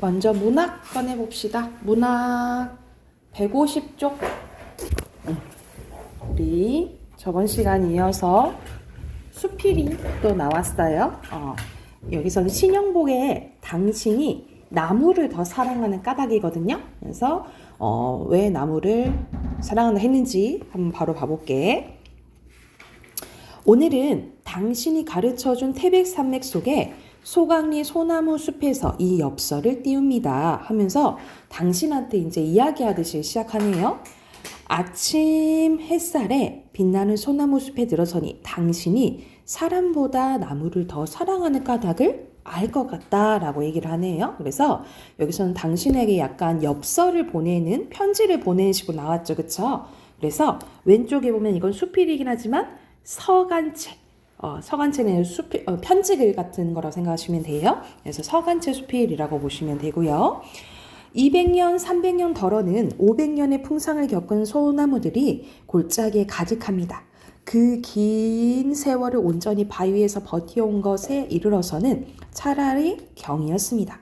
먼저 문학 꺼내봅시다. 문학 150쪽. 우리 저번 시간 이어서 수필이 또 나왔어요. 여기서는 신영복의 당신이 나무를 더 사랑하는 까닭이거든요. 그래서 왜 나무를 사랑한다 했는지 한번 바로 봐볼게. 오늘은 당신이 가르쳐준 태백산맥 속에 소강리 소나무 숲에서 이 엽서를 띄웁니다 하면서 당신한테 이제 이야기하듯이 시작하네요. 아침 햇살에 빛나는 소나무 숲에 들어서니 당신이 사람보다 나무를 더 사랑하는 까닭을 알 것 같다라고 얘기를 하네요. 그래서 여기서는 당신에게 약간 엽서를 보내는 편지를 보내는 식으로 나왔죠. 그쵸? 그래서 왼쪽에 보면 이건 수필이긴 하지만 서간책, 서간책은 수필, 편지글 같은 거라고 생각하시면 돼요. 그래서 서간책 수필이라고 보시면 되고요. 200년, 300년 덜어는 500년의 풍상을 겪은 소나무들이 골짜기에 가득합니다. 그 긴 세월을 온전히 바위에서 버텨온 것에 이르러서는 차라리 경이었습니다.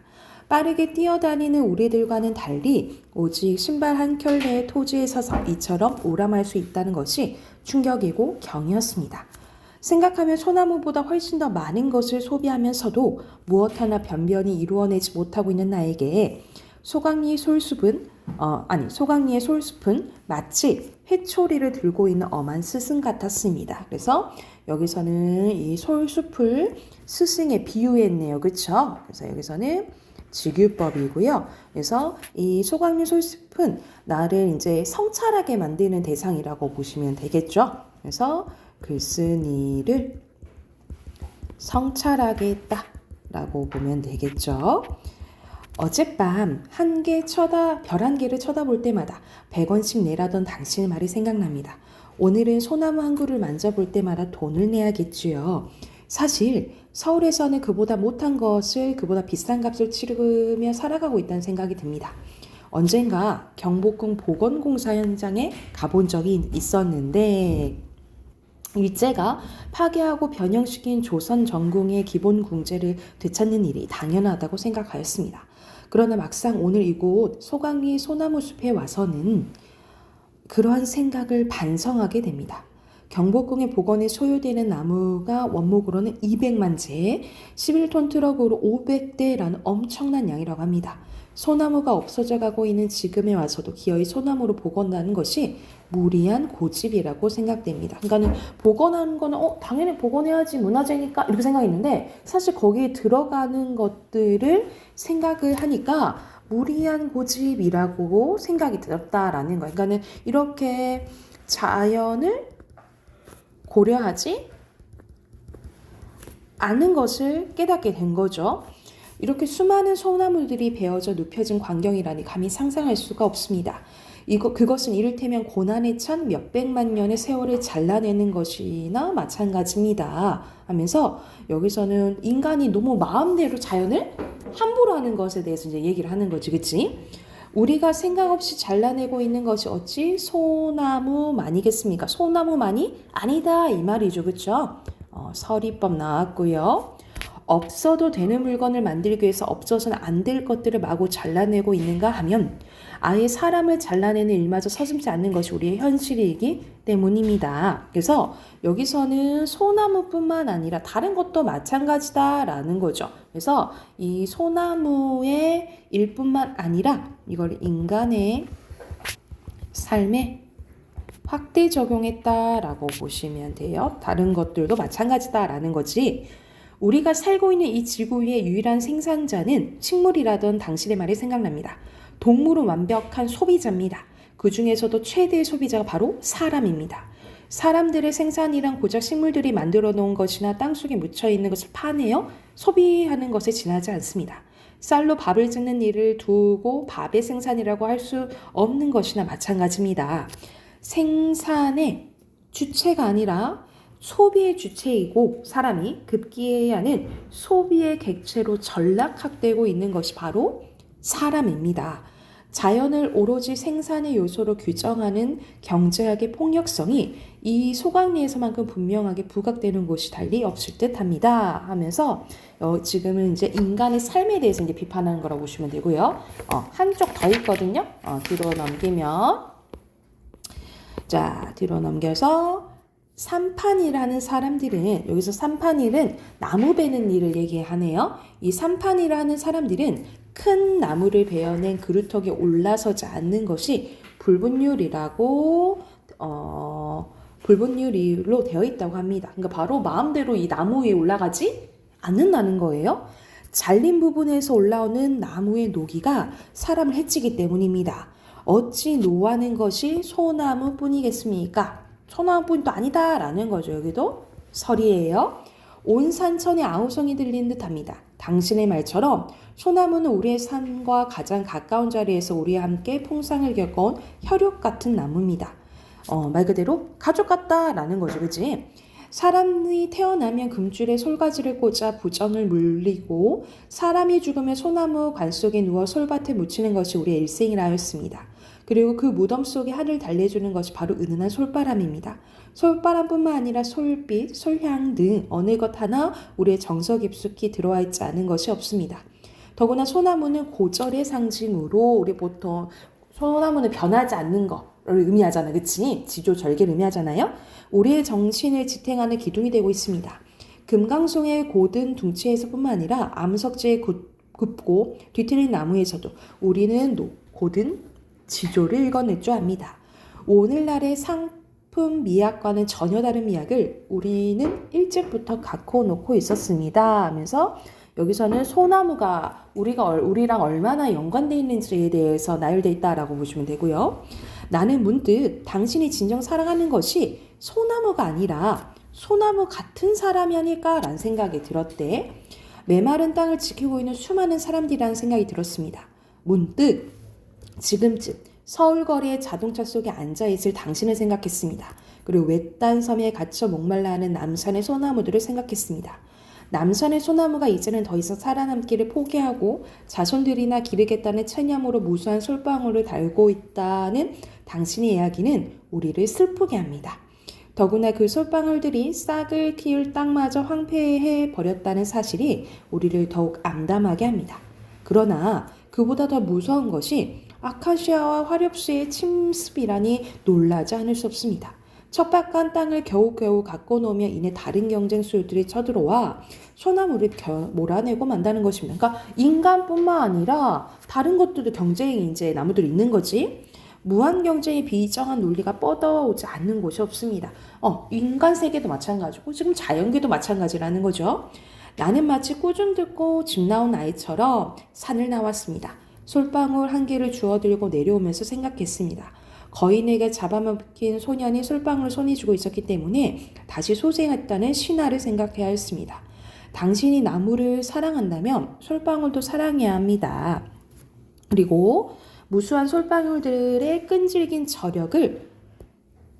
빠르게 뛰어다니는 우리들과는 달리 오직 신발 한 켤레의 토지에 서서 이처럼 오람할 수 있다는 것이 충격이고 경이었습니다. 생각하면 소나무보다 훨씬 더 많은 것을 소비하면서도 무엇 하나 변변히 이루어내지 못하고 있는 나에게 소강리의 솔숲은 마치 회초리를 들고 있는 엄한 스승 같았습니다. 그래서 여기서는 이 솔숲을 스승에 비유했네요. 그렇죠? 그래서 여기서는 직유법이고요. 그래서 이 소강리 솔숲은 나를 이제 성찰하게 만드는 대상이라고 보시면 되겠죠. 그래서 글쓴이를 성찰하게 했다라고 보면 되겠죠. 어젯밤 별 한 개를 쳐다볼 때마다 100원씩 내라던 당신의 말이 생각납니다. 오늘은 소나무 한 그루를 만져볼 때마다 돈을 내야겠지요. 사실 서울에서는 그보다 못한 것을 그보다 비싼 값을 치르며 살아가고 있다는 생각이 듭니다. 언젠가 경복궁 보건공사 현장에 가본 적이 있었는데 일제가 파괴하고 변형시킨 조선 전궁의 기본 궁제를 되찾는 일이 당연하다고 생각하였습니다. 그러나 막상 오늘 이곳 소강리 소나무 숲에 와서는 그러한 생각을 반성하게 됩니다. 경복궁의 복원에 소요되는 나무가 원목으로는 200만 채, 11톤 트럭으로 500대라는 엄청난 양이라고 합니다. 소나무가 없어져 가고 있는 지금에 와서도 기어이 소나무로 복원하는 것이 무리한 고집이라고 생각됩니다. 그러니까는 복원하는 거는 당연히 복원해야지 문화재니까 이렇게 생각했는데 사실 거기에 들어가는 것들을 생각을 하니까 무리한 고집이라고 생각이 들었다라는 거예요. 그러니까는 이렇게 자연을 고려하지 않는 것을 깨닫게 된 거죠. 이렇게 수많은 소나무들이 베어져 눕혀진 광경이라니 감히 상상할 수가 없습니다. 그것은 이를테면 고난에 찬 몇백만 년의 세월을 잘라내는 것이나 마찬가지입니다 하면서 여기서는 인간이 너무 마음대로 자연을 함부로 하는 것에 대해서 이제 얘기를 하는 거지, 그치? 우리가 생각 없이 잘라내고 있는 것이 어찌 소나무만이겠습니까? 소나무만이 아니다 이 말이죠, 그렇죠? 서리법 나왔고요. 없어도 되는 물건을 만들기 위해서 없어서는 안 될 것들을 마구 잘라내고 있는가 하면 아예 사람을 잘라내는 일마저 서슴지 않는 것이 우리의 현실이기 때문입니다. 그래서 여기서는 소나무뿐만 아니라 다른 것도 마찬가지다라는 거죠. 그래서 이 소나무의 일뿐만 아니라 이걸 인간의 삶에 확대 적용했다라고 보시면 돼요. 다른 것들도 마찬가지다라는 거지. 우리가 살고 있는 이 지구 위의 유일한 생산자는 식물이라던 당신의 말이 생각납니다. 동물은 완벽한 소비자입니다. 그 중에서도 최대의 소비자가 바로 사람입니다. 사람들의 생산이란 고작 식물들이 만들어 놓은 것이나 땅속에 묻혀 있는 것을 파내어 소비하는 것에 지나지 않습니다. 쌀로 밥을 짓는 일을 두고 밥의 생산이라고 할 수 없는 것이나 마찬가지입니다. 생산의 주체가 아니라 소비의 주체이고 사람이 급기야는 소비의 객체로 전락학되고 있는 것이 바로 사람입니다. 자연을 오로지 생산의 요소로 규정하는 경제학의 폭력성이 이 소강리에서만큼 분명하게 부각되는 곳이 달리 없을 듯합니다. 하면서 지금은 이제 인간의 삶에 대해서 이제 비판하는 거라고 보시면 되고요. 한쪽 더 있거든요. 뒤로 넘기면 자 뒤로 넘겨서 삼판이라는 사람들은 여기서 삼판일은 나무 베는 일을 얘기하네요. 이 삼판이라는 사람들은 큰 나무를 베어낸 그루터기에 올라서지 않는 것이 불분율이라고 불분율로 되어 있다고 합니다. 그러니까 바로 마음대로 이 나무 위에 올라가지 않는다는 거예요. 잘린 부분에서 올라오는 나무의 노기가 사람을 해치기 때문입니다. 어찌 노하는 것이 소나무뿐이겠습니까? 소나무뿐도 아니다라는 거죠. 여기도 설이에요. 온 산천의 아우성이 들리는 듯합니다. 당신의 말처럼 소나무는 우리의 삶과 가장 가까운 자리에서 우리와 함께 풍상을 겪어온 혈육 같은 나무입니다. 말 그대로 가족 같다라는 거죠. 그치? 사람이 태어나면 금줄에 솔가지를 꽂아 부정을 물리고 사람이 죽으면 소나무 관 속에 누워 솔밭에 묻히는 것이 우리의 일생이라 하였습니다. 그리고 그 무덤 속에 하늘 달래주는 것이 바로 은은한 솔바람입니다. 솔바람뿐만 아니라 솔빛, 솔향 등 어느 것 하나 우리의 정서 깊숙이 들어와 있지 않은 것이 없습니다. 더구나 소나무는 고절의 상징으로 우리 보통 소나무는 변하지 않는 거를 의미하잖아요. 그치? 지조절개를 의미하잖아요. 우리의 정신을 지탱하는 기둥이 되고 있습니다. 금강송의 고든 둥치에서뿐만 아니라 암석재의 굽고 뒤틀린 나무에서도 우리는 고든 지조를 읽어낼 줄 압니다. 오늘날의 상품 미학과는 전혀 다른 미학을 우리는 일찍부터 갖고 놓고 있었습니다. 하면서 여기서는 소나무가 우리랑 얼마나 연관되어 있는지에 대해서 나열되어 있다라고 보시면 되고요. 나는 문득 당신이 진정 사랑하는 것이 소나무가 아니라 소나무 같은 사람이 아닐까라는 생각이 들었대. 메마른 땅을 지키고 있는 수많은 사람들이라는 생각이 들었습니다. 문득 지금쯤 서울 거리의 자동차 속에 앉아있을 당신을 생각했습니다. 그리고 외딴 섬에 갇혀 목말라 하는 남산의 소나무들을 생각했습니다. 남산의 소나무가 이제는 더 이상 살아남기를 포기하고 자손들이나 기르겠다는 체념으로 무수한 솔방울을 달고 있다는 당신의 이야기는 우리를 슬프게 합니다. 더구나 그 솔방울들이 싹을 키울 땅마저 황폐해 버렸다는 사실이 우리를 더욱 암담하게 합니다. 그러나 그보다 더 무서운 것이 아카시아와 화렵수의 침습이라니 놀라지 않을 수 없습니다. 척박한 땅을 겨우겨우 갖고 놓으며 이내 다른 경쟁 수요들이 쳐들어와 소나무를 몰아내고 만다는 것입니다. 그러니까 인간뿐만 아니라 다른 것들도 경쟁이 이제 나무들이 있는 거지. 무한 경쟁의 비정한 논리가 뻗어오지 않는 곳이 없습니다. 인간 세계도 마찬가지고 지금 자연계도 마찬가지라는 거죠. 나는 마치 꾸중 듣고 집 나온 아이처럼 산을 나왔습니다. 솔방울 한 개를 주워들고 내려오면서 생각했습니다. 거인에게 잡아먹힌 소년이 솔방울을 손에 쥐고 있었기 때문에 다시 소생했다는 신화를 생각해야 했습니다. 당신이 나무를 사랑한다면 솔방울도 사랑해야 합니다. 그리고 무수한 솔방울들의 끈질긴 저력을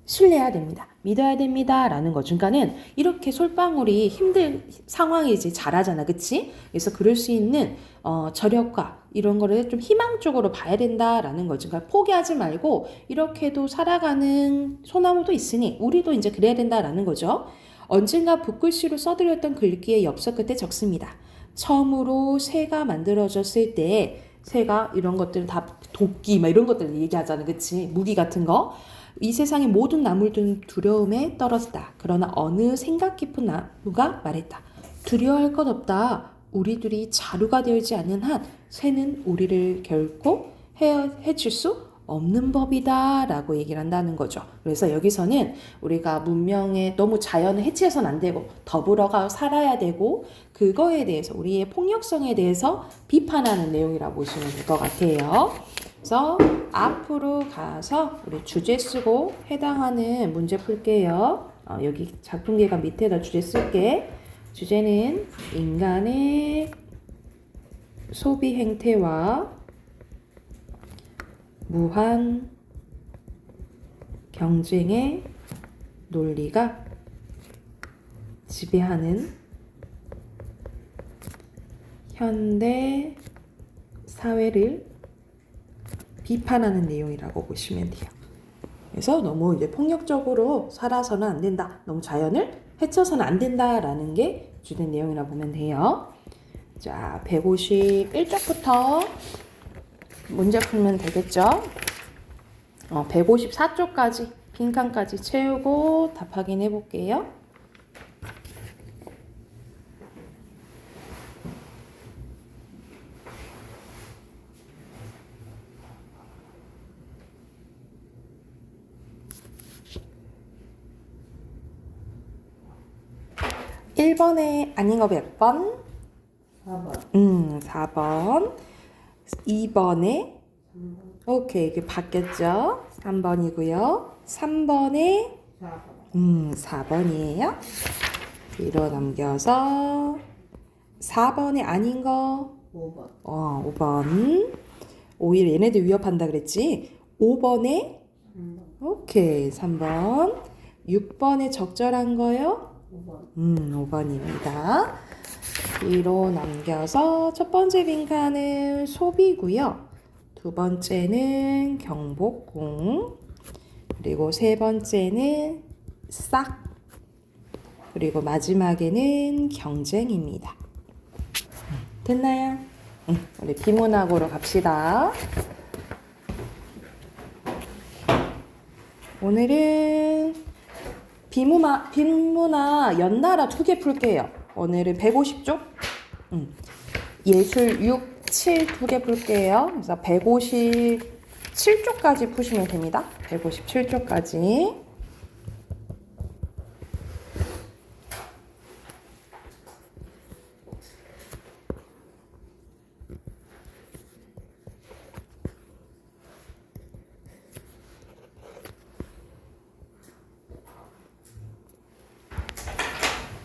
신뢰해야 됩니다. 믿어야 됩니다. 라는 거죠. 그러니까는 이렇게 솔방울이 힘든 상황이 이제 잘하잖아. 그치? 그래서 그럴 수 있는 저력과 이런 거를 좀 희망적으로 봐야 된다라는 거죠. 그러니까 포기하지 말고 이렇게도 살아가는 소나무도 있으니 우리도 이제 그래야 된다라는 거죠. 언젠가 붓글씨로 써드렸던 글귀의 엽서 끝에 적습니다. 처음으로 새가 만들어졌을 때 새가 이런 것들 다 도끼 막 이런 것들 얘기하잖아. 그치? 무기 같은 거. 이 세상의 모든 나무들은 두려움에 떨어졌다. 그러나 어느 생각 깊은 나무가 말했다. 두려워할 것 없다. 우리들이 자루가 되지 않는 한 새는 우리를 결코 해칠 수 없는 법이다 라고 얘기를 한다는 거죠. 그래서 여기서는 우리가 문명에 너무 자연을 해치해서는 안 되고 더불어가 살아야 되고 그거에 대해서 우리의 폭력성에 대해서 비판하는 내용이라고 보시면 될 것 같아요. 그래서 앞으로 가서 우리 주제 쓰고 해당하는 문제 풀게요. 여기 작품 계획안 밑에다 주제 쓸게. 주제는 인간의 소비 행태와 무한 경쟁의 논리가 지배하는 현대 사회를 비판하는 내용이라고 보시면 돼요. 그래서 너무 이제 폭력적으로 살아서는 안 된다. 너무 자연을 해쳐서는 안 된다라는 게 주된 내용이라고 보면 돼요. 자, 151쪽부터 문제 풀면 되겠죠? 154쪽까지 빈칸까지 채우고 답 확인해 볼게요. (1번에) 아닌 거 몇 번? 4번. 4번. 2번에? 오케이, 이게 바뀌었죠? 3번이고요. 3번에? 4번. 4번이에요. 뒤로 넘겨서 4번에 아닌 거? 5번. 5번. 오히려 얘네들 위협한다 그랬지? 5번에? 3번. 오케이, 3번. 6번에 적절한 거요? 5번. 5번입니다. 뒤로 넘겨서 첫 번째 빈칸은 소비고요. 두 번째는 경복궁. 그리고 세 번째는 싹. 그리고 마지막에는 경쟁입니다. 됐나요? 우리 비문학으로 갑시다. 오늘은 빈문학 연나라 2개 풀게요. 오늘은 150쪽, 예술 6, 7 2개 풀게요. 그래서 157쪽까지 푸시면 됩니다. 157쪽까지.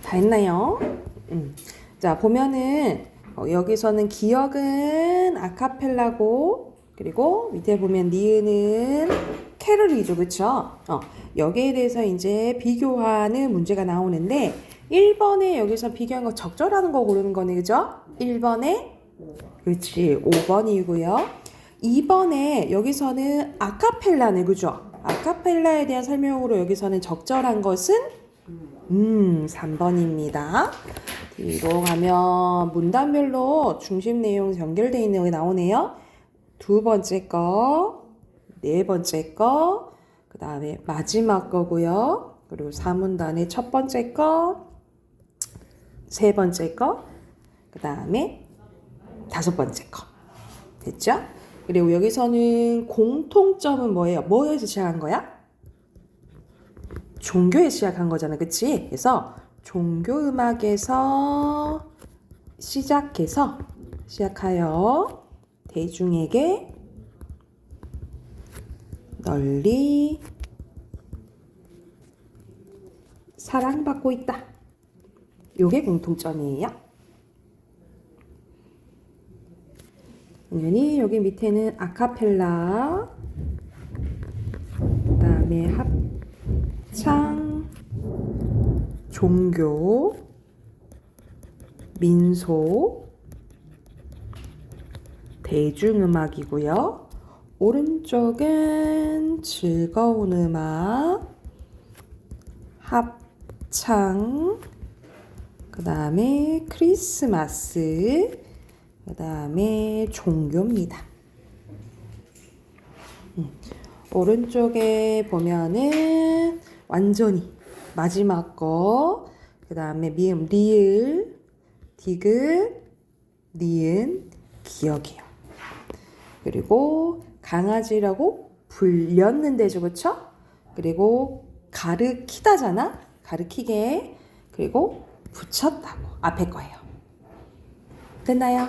다 했나요? 자, 보면은 여기서는 기억은 아카펠라고, 그리고 밑에 보면 니은은 캐럴이죠, 그쵸? 여기에 대해서 이제 비교하는 문제가 나오는데 1번에 여기서 비교한 거 적절한 거 고르는 거네, 그죠? 1번에 5번. 그렇지, 5번이고요. 2번에 여기서는 아카펠라네, 그죠? 아카펠라에 대한 설명으로 여기서는 적절한 것은 3번입니다. 뒤로 가면 문단별로 중심 내용 연결되어 있는 게 나오네요. 두 번째 거, 네 번째 거, 그 다음에 마지막 거고요. 그리고 4문단의 첫 번째 거, 세 번째 거, 그 다음에 다섯 번째 거. 됐죠? 그리고 여기서는 공통점은 뭐예요? 뭐에서 시작한 거야? 종교에 시작한 거잖아, 그치? 그래서 종교음악에서 시작하여 대중에게 널리 사랑받고 있다. 요게 공통점이에요. 당연히 여기 밑에는 아카펠라, 그 다음에 합창, 종교, 민속, 대중음악이고요. 오른쪽은 즐거운 음악, 합창, 그 다음에 크리스마스, 그 다음에 종교입니다. 오른쪽에 보면은 완전히 마지막 거, 그 다음에 미음, 리을, 디귿, 니은, 기억이요. 그리고 강아지라고 불렸는데죠, 그쵸? 그리고 가르키다잖아? 가르키게. 그리고 붙였다고. 앞에 거예요. 됐나요?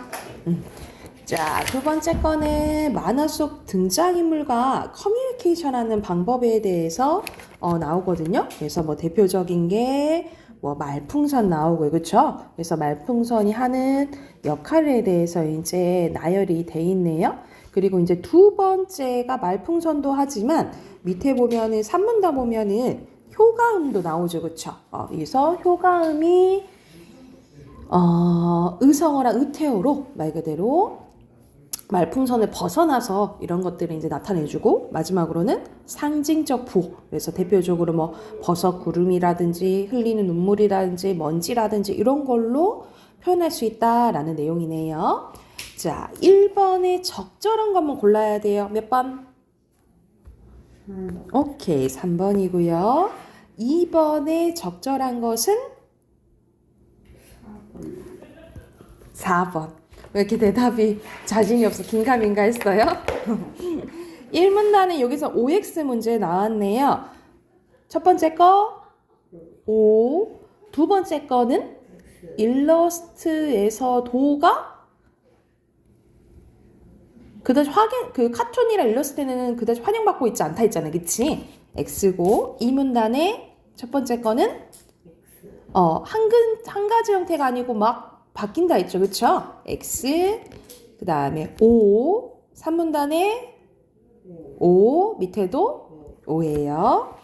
자, 두 번째 거는 만화 속 등장인물과 커뮤니케이션 하는 방법에 대해서 나오거든요. 그래서 뭐 대표적인 게 뭐 말풍선 나오고, 그쵸? 그래서 말풍선이 하는 역할에 대해서 이제 나열이 돼 있네요. 그리고 이제 두 번째가 말풍선도 하지만 밑에 보면은 산문다 보면은 효과음도 나오죠, 그쵸? 그래서 효과음이 의성어랑 의태어로 말 그대로 말풍선을 벗어나서 이런 것들을 이제 나타내주고, 마지막으로는 상징적 부호. 그래서 대표적으로 뭐 버섯 구름이라든지 흘리는 눈물이라든지 먼지라든지 이런 걸로 표현할 수 있다라는 내용이네요. 자, 1번에 적절한 것만 골라야 돼요. 몇 번? 오케이, 3번이고요. 2번에 적절한 것은 4번. 왜 이렇게 대답이 자신이 없어 긴가민가 했어요? 1문단은 여기서 OX 문제 나왔네요. 첫 번째 거 O, 두 번째 거는 일러스트에서 도가 그다지 그 카툰이랑 일러스트는 그다지 환영받고 있지 않다 했잖아요. 그치? X고, 이 문단의 첫 번째 거는 한 가지 형태가 아니고 막 바뀐다 했죠. 그쵸? X, 그 다음에 O, 3문단에 O, 밑에도 O예요.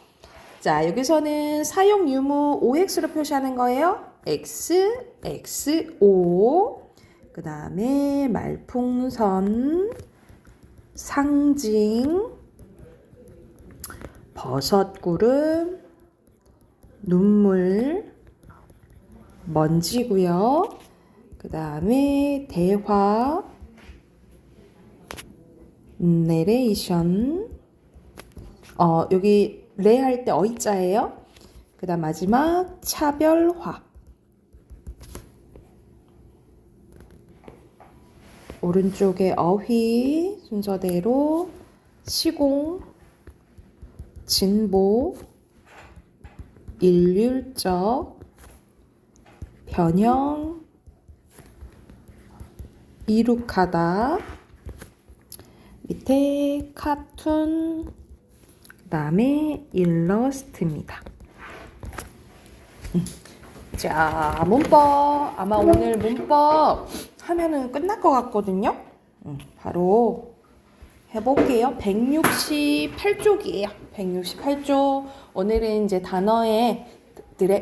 자, 여기서는 사용 유무 OX로 표시하는 거예요. X, X, O. 그 다음에 말풍선, 상징, 버섯구름, 눈물, 먼지고요. 그 다음에 대화, 내레이션, 여기 레 할 때 어이자예요. 그 다음 마지막 차별화. 오른쪽에 어휘 순서대로 시공, 진보, 일률적, 변형, 이룩하다, 밑에 카툰, 그 다음에 일러스트입니다. 자, 문법. 아마 오늘 문법 하면은 끝날 것 같거든요. 바로 해볼게요. 168쪽이에요. 168쪽. 오늘은 이제 단어들의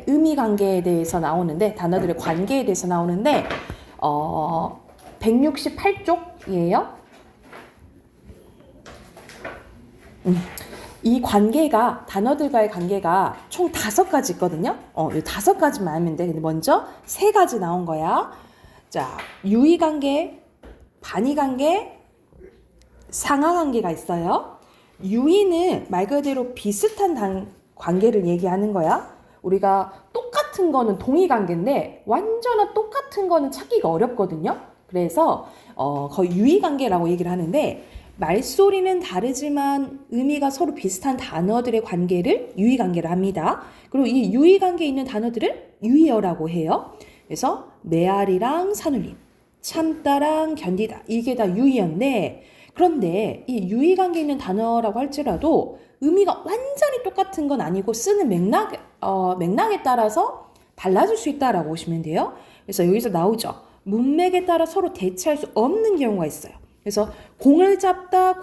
의미 관계에 대해서 나오는데, 단어들의 관계에 대해서 나오는데, 168쪽이에요. 이 관계가, 단어들과의 관계가 총 5가지 있거든요. 이 5가지만 알면 돼. 근데 먼저 3가지 나온 거야. 자, 유의관계, 반의관계, 상하관계가 있어요. 유의는 말 그대로 비슷한 관계를 얘기하는 거야. 우리가 똑같은 거는 동의관계인데 완전한 똑같은 거는 찾기가 어렵거든요. 그래서 거의 유의관계라고 얘기를 하는데, 말소리는 다르지만 의미가 서로 비슷한 단어들의 관계를 유의관계를 합니다. 그리고 이 유의관계에 있는 단어들을 유의어라고 해요. 그래서 메아리랑 산울림, 참다랑 견디다, 이게 다 유의어인데, 그런데 이 유의관계에 있는 단어라고 할지라도 의미가 완전히 똑같은 건 아니고 쓰는 맥락에 따라서 달라질 수 있다라고 보시면 돼요. 그래서 여기서 나오죠. 문맥에 따라 서로 대체할 수 없는 경우가 있어요. 그래서 공을 잡다,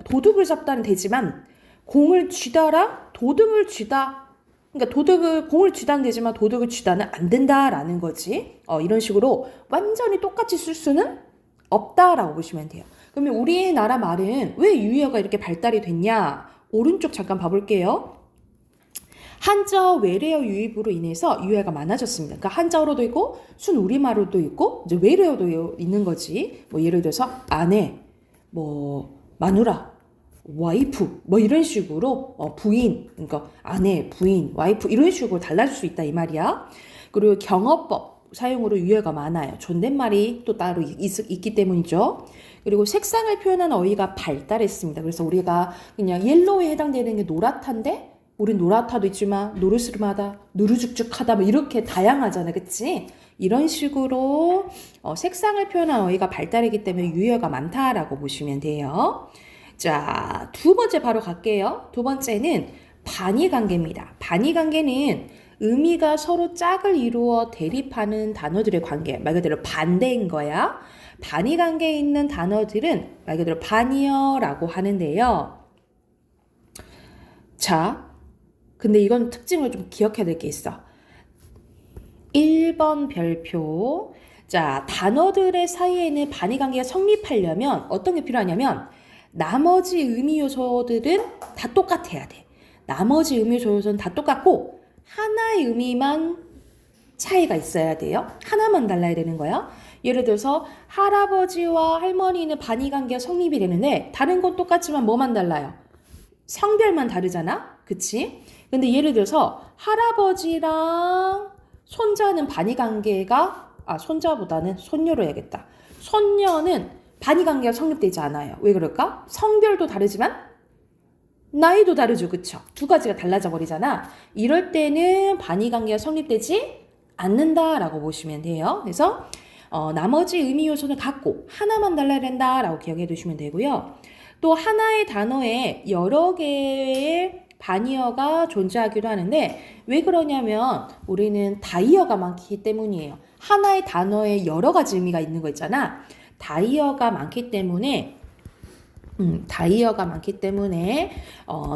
도둑을 잡다는 되지만, 공을 쥐다랑 도둑을 쥐다, 그러니까 공을 쥐다는 되지만 도둑을 쥐다는 안 된다라는 거지. 이런 식으로 완전히 똑같이 쓸 수는 없다라고 보시면 돼요. 그러면 우리나라 말은 왜 유의어가 이렇게 발달이 됐냐? 오른쪽 잠깐 봐볼게요. 한자어 외래어 유입으로 인해서 유해가 많아졌습니다. 그러니까 한자어로도 있고 순우리말로도 있고 이제 외래어도 있는 거지. 뭐 예를 들어서 아내, 뭐 마누라, 와이프, 뭐 이런 식으로 부인, 그러니까 아내, 부인, 와이프 이런 식으로 달라질 수 있다 이 말이야. 그리고 경어법 사용으로 유해가 많아요. 존댓말이 또 따로 있기 때문이죠. 그리고 색상을 표현하는 어휘가 발달했습니다. 그래서 우리가 그냥 옐로우에 해당되는 게 노랗다인데, 우린 노랗다도 있지만 노르스름하다, 누르죽죽하다 뭐 이렇게 다양하잖아. 그치? 이런 식으로 색상을 표현한 어휘가 발달했기 때문에 유효가 많다라고 보시면 돼요. 자, 두 번째 바로 갈게요. 두 번째는 반의관계입니다. 반의관계는 의미가 서로 짝을 이루어 대립하는 단어들의 관계, 말 그대로 반대인 거야. 반의관계에 있는 단어들은 말 그대로 반의어라고 하는데요. 자, 근데 이건 특징을 좀 기억해야 될 게 있어. 1번 별표. 자, 단어들의 사이에는 반의 관계가 성립하려면 어떤 게 필요하냐면 나머지 의미 요소들은 다 똑같아야 돼. 나머지 의미 요소는 다 똑같고 하나의 의미만 차이가 있어야 돼요. 하나만 달라야 되는 거야. 예를 들어서 할아버지와 할머니는 반의 관계가 성립이 되는데 다른 건 똑같지만 뭐만 달라요? 성별만 다르잖아. 그치? 근데 예를 들어서 할아버지랑 손자는 반의 관계가 손자보다는 손녀로 해야겠다. 손녀는 반의 관계가 성립되지 않아요. 왜 그럴까? 성별도 다르지만 나이도 다르죠. 그쵸? 두 가지가 달라져 버리잖아. 이럴 때는 반의 관계가 성립되지 않는다라고 보시면 돼요. 그래서 나머지 의미 요소는 같고 하나만 달라야 된다라고 기억해 두시면 되고요. 또 하나의 단어에 여러 개의 반의어가 존재하기도 하는데 왜 그러냐면 우리는 다이어가 많기 때문이에요. 하나의 단어에 여러 가지 의미가 있는 거 있잖아. 다이어가 많기 때문에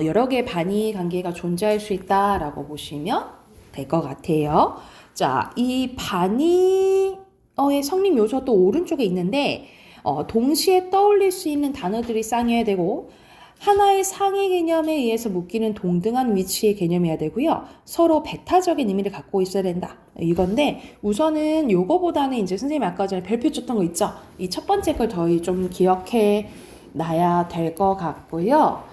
여러 개의 반의 관계가 존재할 수 있다라고 보시면 될 것 같아요. 자, 이 반의어의 성립 요소 또 오른쪽에 있는데 동시에 떠올릴 수 있는 단어들이 쌍이어야 되고 하나의 상위 개념에 의해서 묶이는 동등한 위치의 개념이어야 되고요. 서로 배타적인 의미를 갖고 있어야 된다. 이건데 우선은 요거보다는 이제 선생님이 아까 전에 별표 쳤던 거 있죠? 이 첫 번째 걸 저희 좀 기억해 놔야 될 것 같고요.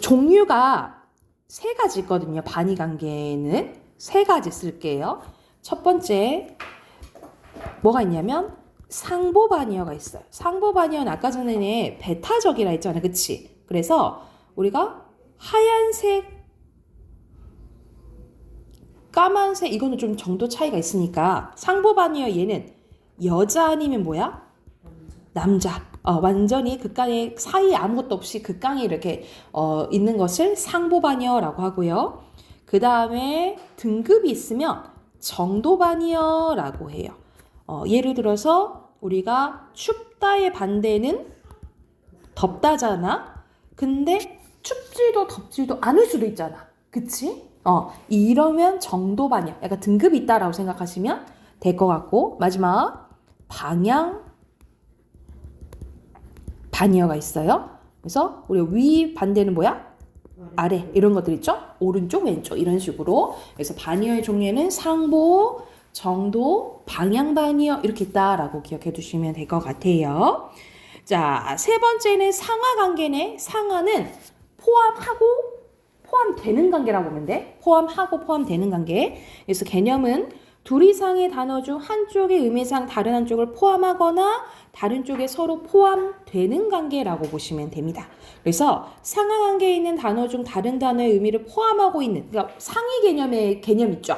종류가 세 가지 있거든요. 반의 관계는 세 가지 쓸게요. 첫 번째 뭐가 있냐면 상보 반의어가 있어요. 상보 반의어는 아까 전에 배타적이라 했잖아요. 그치? 그래서 우리가 하얀색, 까만색 이거는 좀 정도 차이가 있으니까 상보 반의어 얘는 여자 아니면 뭐야? 남자. 완전히 극강의 사이에 아무것도 없이 극강에 이렇게 있는 것을 상보 반의어라고 하고요. 그 다음에 등급이 있으면 정도 반의어라고 해요. 예를 들어서 우리가 춥다의 반대는 덥다잖아. 근데 춥지도 덥지도 않을 수도 있잖아. 그치? 이러면 정도 반의어. 약간 등급이 있다라고 생각하시면 될 것 같고 마지막 방향 반의어가 있어요. 그래서 우리 위 반대는 뭐야? 아래 이런 것들 있죠? 오른쪽 왼쪽 이런 식으로. 그래서 반의어의 종류에는 상보, 정도, 방향 반의어 이렇게 있다라고 기억해 두시면 될 것 같아요. 자, 세 번째는 상하 관계네. 상하는 포함하고 포함되는 관계라고 보면 돼. 포함하고 포함되는 관계. 그래서 개념은 둘 이상의 단어 중 한쪽의 의미상 다른 한쪽을 포함하거나 다른 쪽에 서로 포함되는 관계라고 보시면 됩니다. 그래서 상하 관계에 있는 단어 중 다른 단어의 의미를 포함하고 있는, 그러니까 상위 개념의 개념 있죠.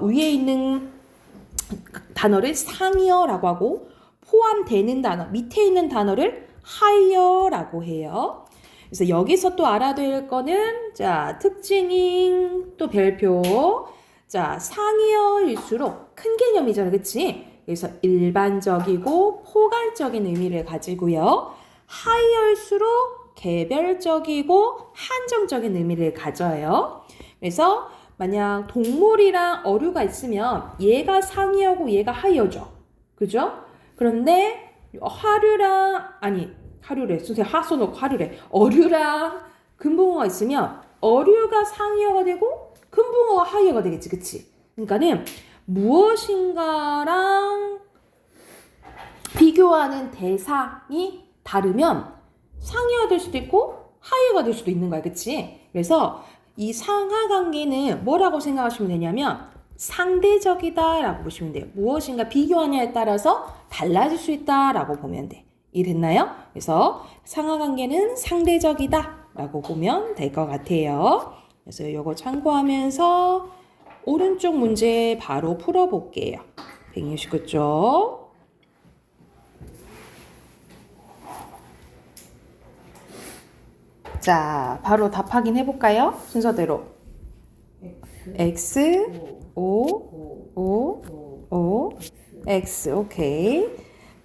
위에 있는 단어를 상이어라고 하고 포함되는 단어, 밑에 있는 단어를 하이어라고 해요. 그래서 여기서 또 알아야 될 거는 자, 특징인 또 별표. 자, 상이어일수록 큰 개념이잖아. 그치? 그래서 일반적이고 포괄적인 의미를 가지고요. 하이어일수록 개별적이고 한정적인 의미를 가져요. 그래서 만약 동물이랑 어류가 있으면 얘가 상이어고 얘가 하이어죠. 그죠? 그런데 어류랑 금붕어가 있으면 어류가 상이어가 되고 금붕어가 하이어가 되겠지. 그치? 그러니까는 무엇인가랑 비교하는 대상이 다르면 상이어가 될 수도 있고 하이어가 될 수도 있는 거야. 그치? 그래서 이 상하 관계는 뭐라고 생각하시면 되냐면 상대적이다 라고 보시면 돼요. 무엇인가 비교하냐에 따라서 달라질 수 있다 라고 보면 돼. 이해됐나요? 그래서 상하 관계는 상대적이다 라고 보면 될 것 같아요. 그래서 이거 참고하면서 오른쪽 문제 바로 풀어볼게요. 169쪽. 자, 바로 답 확인해볼까요? 순서대로. X, O, X. 오케이.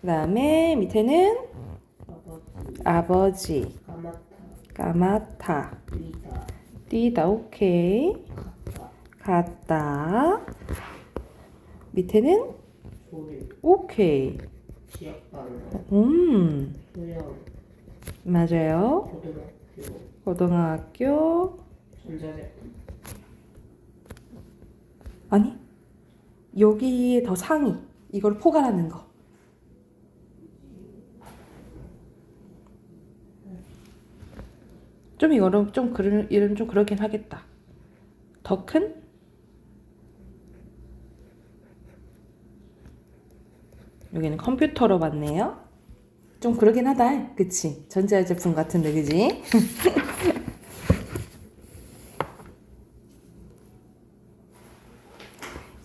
그 다음에 밑에는 아버지, 까마타, 뛰다. 오케이. 갔다. 밑에는 조립, 오케이. 지역발로, 수영, 맞아요. 고등학교. 전자제품, 아니, 여기에 더 상위. 이걸 포괄하는 거. 좀 이거는 이름 좀 그러긴 하겠다. 더 큰? 여기는 컴퓨터로 봤네요. 좀 그러긴 하다. 그치? 전자제품 같은데, 그지?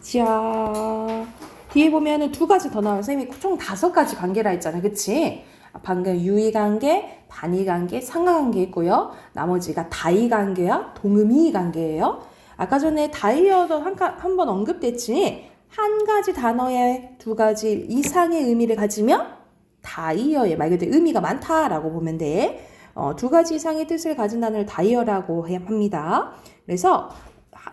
자, 뒤에 보면은 2가지 더 나와요. 선생님이 총 5가지 관계라 했잖아. 그치? 방금 유의관계, 반의관계, 상하관계 있고요. 나머지가 다의관계야, 동의관계예요. 아까 전에 다이어도 한 번 언급됐지. 한 가지 단어에 2가지 이상의 의미를 가지면 다이어의 말 그대로 의미가 많다라고 보면 돼. 2가지 이상의 뜻을 가진 단어를 다이어라고 합니다. 그래서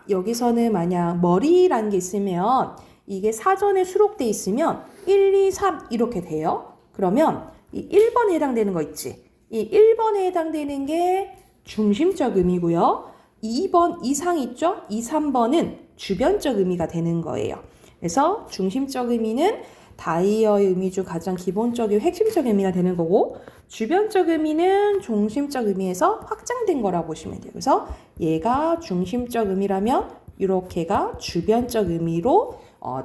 여기서는 만약 머리라는 게 있으면 이게 사전에 수록돼 있으면 1, 2, 3 이렇게 돼요. 그러면 이 1번에 해당되는 거 있지. 이 1번에 해당되는 게 중심적 의미고요. 2번 이상 있죠? 2, 3번은 주변적 의미가 되는 거예요. 그래서 중심적 의미는 다이어의 의미 중 가장 기본적이고 핵심적 의미가 되는 거고 주변적 의미는 중심적 의미에서 확장된 거라고 보시면 돼요. 그래서 얘가 중심적 의미라면 이렇게가 주변적 의미로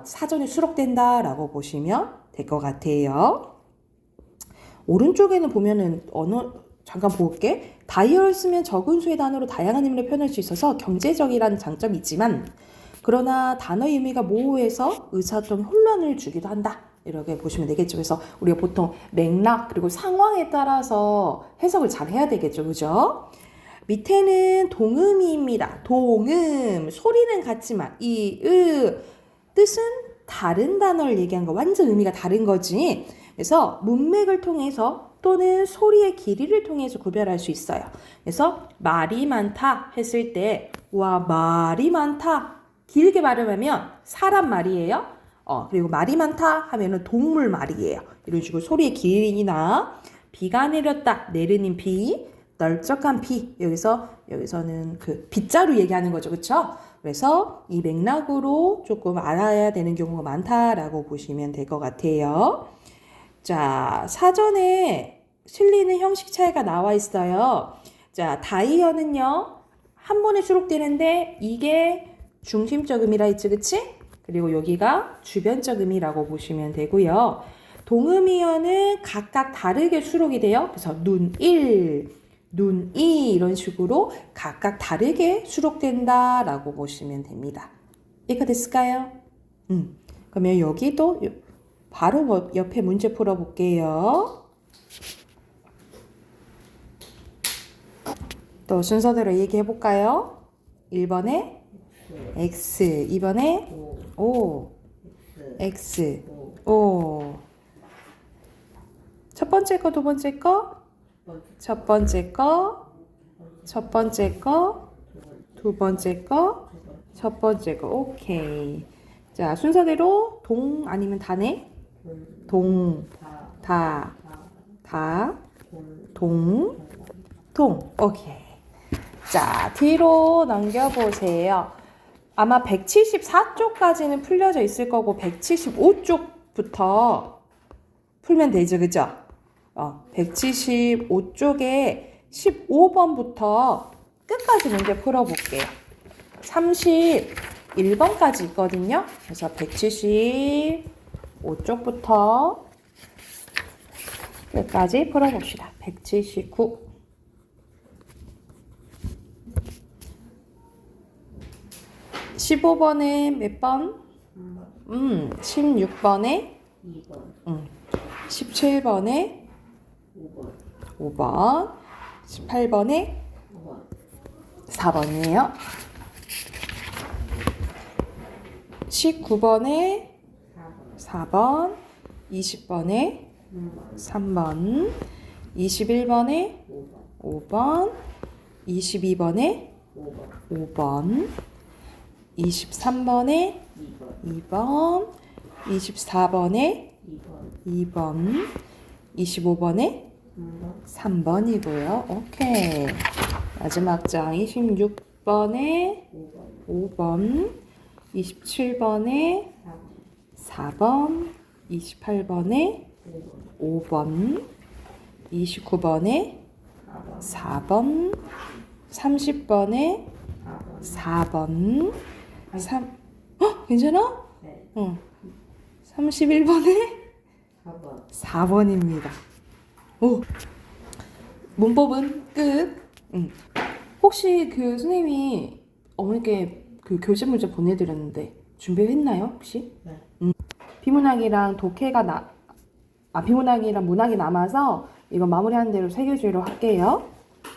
사전에 수록된다라고 보시면 될 것 같아요. 오른쪽에는 보면은 잠깐 볼게. 다이어를 쓰면 적은 수의 단어로 다양한 의미를 표현할 수 있어서 경제적이라는 장점이 있지만 그러나 단어의 의미가 모호해서 의사소통 혼란을 주기도 한다. 이렇게 보시면 되겠죠. 그래서 우리가 보통 맥락 그리고 상황에 따라서 해석을 잘 해야 되겠죠. 그죠? 밑에는 동음이입니다. 동음. 소리는 같지만 뜻은 다른 단어를 얘기한 거. 완전 의미가 다른 거지. 그래서 문맥을 통해서 또는 소리의 길이를 통해서 구별할 수 있어요. 그래서 말이 많다 했을 때 와 말이 많다. 길게 발음하면 사람 말이에요. 그리고 말이 많다 하면은 동물 말이에요. 이런 식으로 소리의 길이나 비가 내렸다. 내리는 비, 널쩍한 비. 여기서는 그 빗자루 얘기하는 거죠. 그렇죠? 그래서 이 맥락으로 조금 알아야 되는 경우가 많다라고 보시면 될 것 같아요. 자, 사전에 실리는 형식 차이가 나와 있어요. 자, 다이어는요. 한 번에 수록되는데 이게 중심적 의미라 했지, 그치? 그리고 여기가 주변적 의미라고 보시면 되고요. 동음이어는 각각 다르게 수록이 돼요. 그래서 눈 1, 눈 2 이런 식으로 각각 다르게 수록된다라고 보시면 됩니다. 이해가 됐을까요? 그러면 여기도 바로 옆에 문제 풀어볼게요. 또 순서대로 얘기해볼까요? 1번에 X, 2번에 O, X, O. 첫 번째 거, 두 번째 거, 첫 번째 거, 첫 번째 거, 두 번째 거, 첫 번째 거. 오케이. 자, 순서대로 동 아니면 다네? 동, 다, 동, 오케이. 자, 뒤로 넘겨보세요. 아마 174쪽까지는 풀려져 있을 거고 175쪽부터 풀면 되죠. 그죠? 175쪽에 15번부터 끝까지 문제 풀어볼게요. 31번까지 있거든요. 그래서 175쪽부터 끝까지 풀어봅시다. 179. 15번에 몇 번? 16번에 2번, 17번에 5번, 5번, 18번에 4번이에요. 19번에 4번, 20번에 3번, 21번에 5번, 22번에 5번, 23번에 2번, 24번에 2번. 2번, 25번에 3번. 3번이고요. 오케이. 마지막 장 26번에 5번. 5번, 27번에 4번. 4번, 28번에 5번. 5번, 29번에 4번. 4번, 30번에 4번. 4번, 괜찮아? 네. 응. 31번에 4번. 4번입니다. 오. 문법은 끝. 혹시 그 선생님이 어머니께 그 교재 문제 보내드렸는데 준비했나요 혹시? 네. 비문학이랑 독해가 비문학이랑 문학이 남아서 이거 마무리하는 대로 새겨주기로 할게요.